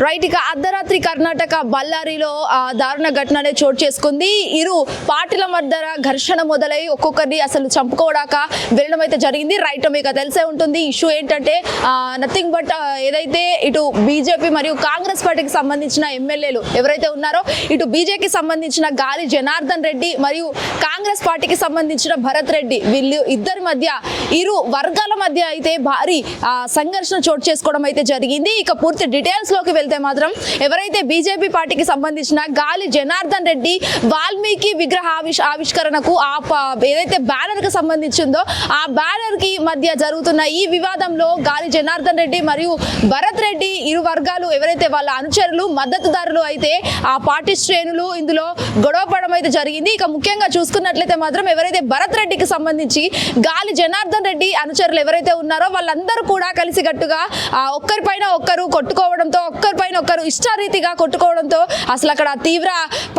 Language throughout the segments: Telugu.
రైట్, ఇక అర్ధరాత్రి కర్ణాటక బళ్ళారిలో దారుణ ఘటన అనేది చోటు చేసుకుంది. ఇరు పార్టీల మధ్య ఘర్షణ మొదలై ఒక్కొక్కరిని అసలు చంపుకోవడాక వెళ్ళడం అయితే జరిగింది. రైట్, మీకు తెలిసే ఉంటుంది. ఇష్యూ ఏంటంటే నథింగ్ బట్ ఏదైతే ఇటు బీజేపీ మరియు కాంగ్రెస్ పార్టీకి సంబంధించిన ఎమ్మెల్యేలు ఎవరైతే ఉన్నారో, ఇటు బీజేపీకి సంబంధించిన గాలి జనార్దన్ రెడ్డి మరియు కాంగ్రెస్ పార్టీకి సంబంధించిన భరత్ రెడ్డి, వీళ్ళు ఇద్దరి మధ్య ఇరు వర్గాల మధ్య అయితే భారీ సంఘర్షణ చోటు చేసుకోవడం అయితే జరిగింది. ఇక పూర్తి డీటెయిల్స్ లోకి వెళ్తే మాత్రం ఎవరైతే బీజేపీ పార్టీకి సంబంధించిన గాలి జనార్దన్ రెడ్డి వాల్మీకి విగ్రహ ఆవిష్కరణకు ఏదైతే బ్యానర్ కి సంబంధించిందో ఆ బ్యానర్ కి మధ్య జరుగుతున్న ఈ వివాదంలో గాలి జనార్దన్ రెడ్డి మరియు భరత్ రెడ్డి ఇరు వర్గాలు ఎవరైతే వాళ్ళ అనుచరులు మద్దతుదారులు అయితే ఆ పార్టీ శ్రేణులు ఇందులో గొడవ పడడం అయితే జరిగింది. ఇక ముఖ్యంగా చూసుకున్నట్లయితే మాత్రం ఎవరైతే భరత్ రెడ్డికి సంబంధించి గాలి జనార్దన్ రెడ్డి అనుచరులు ఎవరైతే ఉన్నారో వాళ్ళందరూ కూడా కలిసికట్టుగా ఒక్కరిపైన ఒక్కరు కొట్టుకోవడంతో, ఒక్కరిపైన ఒక్కరు ఇష్టారీతిగా కొట్టుకోవడంతో అసలు అక్కడ తీవ్ర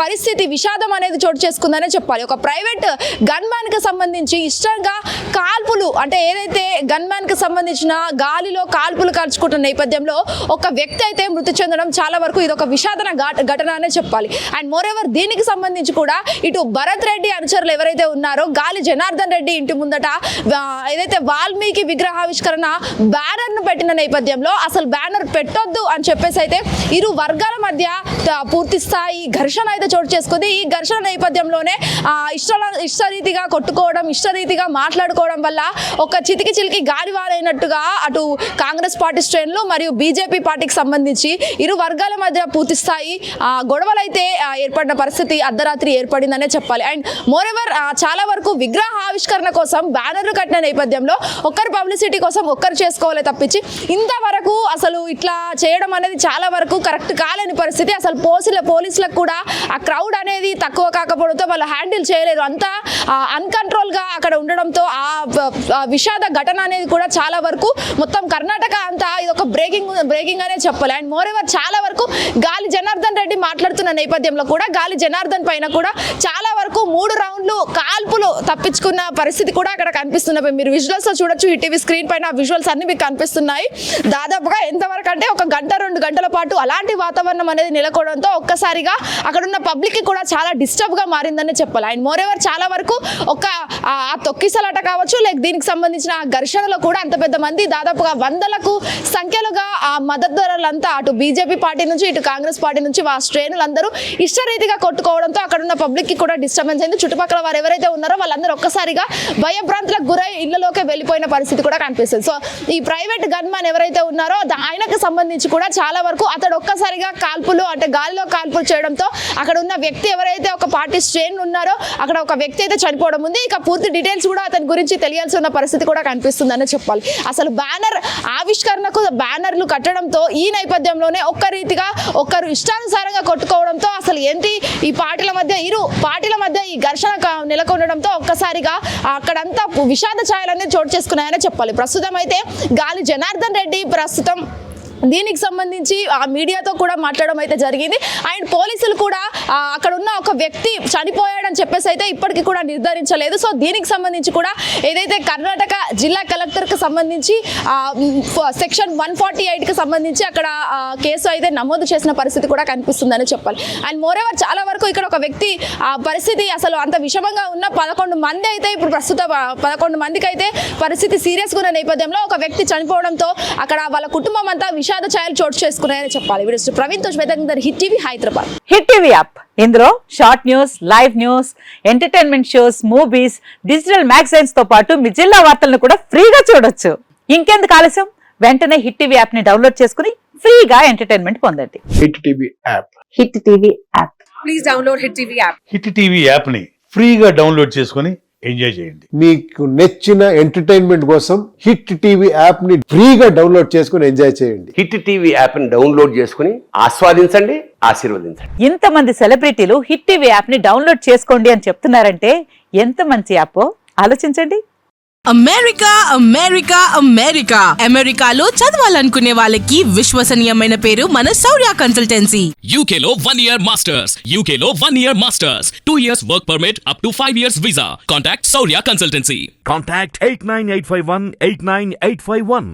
పరిస్థితి, విషాదం అనేది చోటు చేసుకుందనే చెప్పాలి. ఒక ప్రైవేట్ గన్ మ్యాన్ కి సంబంధించి ఇష్టంగా కాల్పులు, అంటే ఏదైతే గన్ మ్యాన్ కి సంబంధించిన గాలిలో కాల్పులు కాల్చుకుంటున్న నేపథ్యంలో ఒక వ్యక్తి అయితే మృతి చెందడం చాలా వరకు ఇది ఒక విషాదన ఘటన అనే చెప్పాలి. అండ్ మోర్ ఎవర్ దీనికి సంబంధించి కూడా ఇటు భరత్ రెడ్డి అనుచరులు ఎవరైతే ఉన్నారో గాలి జనార్దన్ రెడ్డి ఇంటి ముందట ఏదైతే వాల్మీకి విగ్రహావిష్కరణ బ్యానర్ ను పెట్టిన నేపథ్యంలో అసలు బ్యానర్ పెట్టొద్దు అని చెప్పేసి అయితే ఇరు వర్గాల మధ్య పూర్తి స్థాయి ఘర్షణ అయితే చోటు చేసుకుంది. ఈ ఘర్షణ నేపథ్యంలోనే ఇష్టరీతిగా కొట్టుకోవడం, ఇష్టరీతిగా మాట్లాడుకోవడం వల్ల ఒక చిలికి గాలివారైనట్టుగా అటు కాంగ్రెస్ పార్టీ శ్రేణులు మరియు బీజేపీ పార్టీకి సంబంధించి ఇరు వర్గాల మధ్య పూర్తి స్థాయి గొడవలు అయితే ఏర్పడిన పరిస్థితి అర్ధరాత్రి ఏర్పడిందనే చెప్పాలి. అండ్ మోర్ ఎవర్ చాలా వరకు విగ్రహ ఆవిష్కరణ కోసం బ్యానర్లు కట్టిన నేపథ్యంలో ఒక్కరు పబ్లిసిటీ కోసం ఒక్కరు చేసుకోవాలి తప్పించి ఇంతవరకు అసలు ఇట్లా చేయడం అనేది చాలా వరకు కరెక్ట్ కాలేని పరిస్థితి. అసలు పోలీసులకు కూడా ఆ క్రౌడ్ అనేది తక్కువ కాకపోవడంతో వాళ్ళు హ్యాండిల్ చేయలేరు. అంతా అన్కంట్రోల్ గా అక్కడ ఉండడంతో ఆ విషాద ఘటన అనేది కూడా చాలా వరకు మొత్తం కర్ణాటక అంతా ఇది ఒక బ్రేకింగ్ అనే చెప్పాలి. అండ్ మోర్ ఎవర్ చాలా వరకు గాలి జనార్దన్ రెడ్డి మాట్లాడుతున్న నేపథ్యంలో కూడా గాలి జనార్దన్ పైన కూడా చాలా వరకు 3 రౌండ్లు కాల్పులు తప్పించుకున్న పరిస్థితి కూడా అక్కడ కనిపిస్తున్నాయి. మీరు విజువల్స్ లో చూడొచ్చు, ఈ టీవీ స్క్రీన్ పైన విజువల్స్ అన్ని మీకు కనిపిస్తున్నాయి. దాదాపుగా ఎంతవరకు అంటే 1 గంట 2 గంటల పాటు అలాంటి వాతావరణం అనేది నెలకొనడంతో ఒక్కసారిగా అక్కడ ఉన్న పబ్లిక్ కి కూడా చాలా డిస్టర్బ్ గా మారిందని చెప్పాలి. అండ్ మోర్ ఎవర్ చాలా వరకు ఒక తొక్కిసలాట కావచ్చు, లేక దీనికి సంబంధించిన ఘర్షణలో కూడా అంత పెద్ద మంది దాదాపుగా వందలకు సంఖ్యలుగా ఆ మద్దతుదారులంతా అటు బీజేపీ పార్టీ నుంచి ఇటు కాంగ్రెస్ పార్టీ నుంచి ఆ శ్రేణులందరూ ఇష్టరీతిగా కొట్టుకోవడంతో అక్కడ ఉన్న పబ్లిక్ కి కూడా డిస్టర్బెన్స్ అయింది. చుట్టుపక్కల వారు ఎవరైతే ఉన్నారో వాళ్ళందరూ ఒక్కసారిగా భయభ్రాంతులకు గురై ఇళ్లలోకి వెళ్ళిపోయిన పరిస్థితి కూడా కనిపిస్తుంది. సో ఈ ప్రైవేట్ గన్ మ్యాన్ ఎవరైతే ఉన్నారో ఆయనకు సంబంధించి కూడా చాలా వరకు అతడు ఒక్కసారిగా కాల్పులు, అంటే గాలిలో కాల్పులు చేయడంతో అక్కడ ఉన్న వ్యక్తి ఎవరైతే ఒక పార్టీ శ్రేణులు ఉన్నారో అక్కడ ఒక వ్యక్తి అయితే చనిపోవడం ఉంది. ఇక పూర్తి డీటెయిల్స్ కూడా అతని గురించి తెలియాల్సి ఉన్న పరిస్థితి కూడా కనిపిస్తుందని చెప్పాలి. అసలు బ్యానర్ ఆవిష్కరణకు బ్యానర్లు కట్టడంతో ఈ నేపథ్యంలోనే ఒక్క రీతిగా ఒక్కరు ఇష్టానుసారంగా కొట్టుకోవడంతో అసలు ఏంటి ఈ ఇరు పార్టీల మధ్య ఈ ఘర్షణ నెలకొనడంతో ఒక్కసారిగా అక్కడంతా విషాద ఛాయలన్నీ చోటు చేసుకున్నాయని చెప్పాలి. ప్రస్తుతం అయితే గాలి జనార్దన్ రెడ్డి ప్రస్తుతం దీనికి సంబంధించి ఆ మీడియాతో కూడా మాట్లాడడం అయితే జరిగింది. అండ్ పోలీసులు కూడా అక్కడ ఉన్న ఒక వ్యక్తి చనిపోయాడని చెప్పేసి అయితే ఇప్పటికీ కూడా నిర్ధారించలేదు. సో దీనికి సంబంధించి కూడా ఏదైతే కర్ణాటక జిల్లా కలెక్టర్కి సంబంధించి సెక్షన్ 148కి సంబంధించి అక్కడ కేసు అయితే నమోదు చేసిన పరిస్థితి కూడా కనిపిస్తుందని చెప్పాలి. అండ్ మోర్ ఎవర్ చాలా వరకు ఇక్కడ ఒక వ్యక్తి పరిస్థితి అసలు అంత విషమంగా ఉన్న 11 మంది అయితే ఇప్పుడు ప్రస్తుత 11 మందికి అయితే పరిస్థితి సీరియస్గా ఉన్న నేపథ్యంలో ఒక వ్యక్తి చనిపోవడంతో అక్కడ వాళ్ళ కుటుంబం అంతా విషాద ఛాయలు చోటు చేసుకున్నాయని చెప్పాలి. ప్రవీణ్ తో శ్వేతందర్, hit TV Hyderabad. Hit TV app ఇందులో short news, live news, entertainment shows, movies, digital magazines తో పాటు మీ జిల్లా వార్తలను కూడా ఫ్రీగా చూడొచ్చు. ఇంకెందుకు ఆలస్యం, వెంటనే హిట్ టీవీ యాప్ ని డౌన్లోడ్ చేసుకుని ఫ్రీగా ఎంటర్టైన్మెంట్ పొందండి. Hit TV app. Hit TV app. Please download hit TV app. Hit TV app ని ఫ్రీగా డౌన్లోడ్ చేసుకుని ఎంజాయ్ చేయండి. మీకు నచ్చిన ఎంటర్టైన్మెంట్ కోసం హిట్ టీవీ యాప్ ని ఫ్రీగా డౌన్లోడ్ చేసుకుని ఎంజాయ్ చేయండి. హిట్ టీవీ యాప్ ని డౌన్లోడ్ చేసుకుని ఆస్వాదించండి, ఆశీర్వదించండి. ఇంతమంది సెలబ్రిటీలు హిట్ టీవీ యాప్ ని డౌన్లోడ్ చేసుకోండి అని చెప్తున్నారంటే ఎంత మంచి యాప్ ఆలోచించండి. అమెరికా అమెరికా అమెరికా అమెరికాలో చదవాలనుకునే వాళ్ళకి విశ్వసనీయమైన పేరు మన శౌర్య కన్సల్టెన్సీ. UK లో 1 year masters. UK లో 1 year masters. 2 years work permit up to 5 years visa. Contact Saurya Consultancy. Contact 89851 89851.